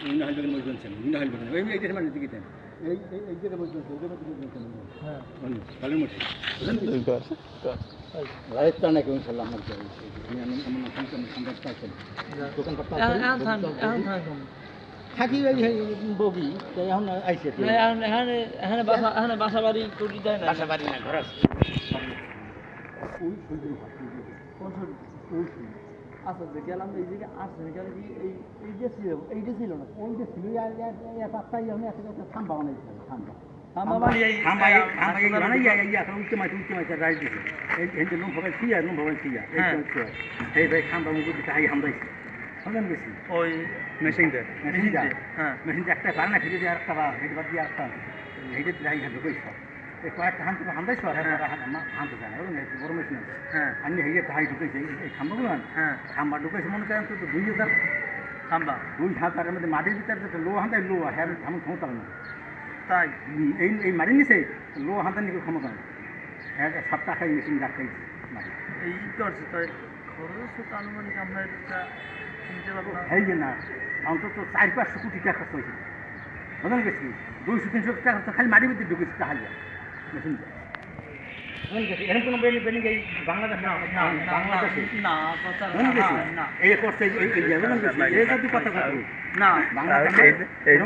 হালবাগের মজদুর ছিল হালবাগের এই যে মানে দিকে এই যে মজদুর ছিল ওই মজদুর ছিল হ্যাঁ কালের মধ্যে রাইতটা নাকি ইনশাআল্লাহ আমার দোকান থাকি বগি এখন আইসে এখানে বাসা বাড়ি করি দেয় না বাসা বাড়ি না ঘর আছে আচ্ছা যে গেলাম এই দিকে আসছে গেলে কি এইটা ছিল না ওই যে ছিল একটা থাম্বা বানাইছিল থাম্বা ওই মেশিনটা একটা পারে না ফিরে দিয়ে একটা বা হেঁটে বাদ দিয়ে একটা হেঁটে যাই ঢুকেছ কয়েকটা হাম তুমি হামদাইছ আর হামতে যায় না বড় মেশিন আছে হ্যাঁ আমি হেঁটে ঢাই ঢুকেছি এই খাম্বাগুলো হ্যাঁ খাম্বা ঢুকেছে মনে করেন তো 2000 খাম্বা 2000 মধ্যে মাটির ভিতরে লো হান্দাই লো হ্যাঁ আমি ক্ষমতা না তাই এই মারির নিচে লো হান্দার নিকে ক্ষমতা না হ্যাঁ সপ্তাহ মেশিন রাখাইছে এই করছে তাই খরচ তো আনুমানিক আমরা এটা চিনতে পারবো না এই যে না অন্তত 4-500 কোটি টাকা খরচ হয়েছে বুঝলেন গেছি 200-300 টাকা তো খালি মাটির ভিতরে ঢুকেছে তাহলে মেশিনটা এরকম কোনো বেনি এই বাংলাদেশ না বাংলাদেশে না এই করছে এই কথা না বাংলাদেশে এই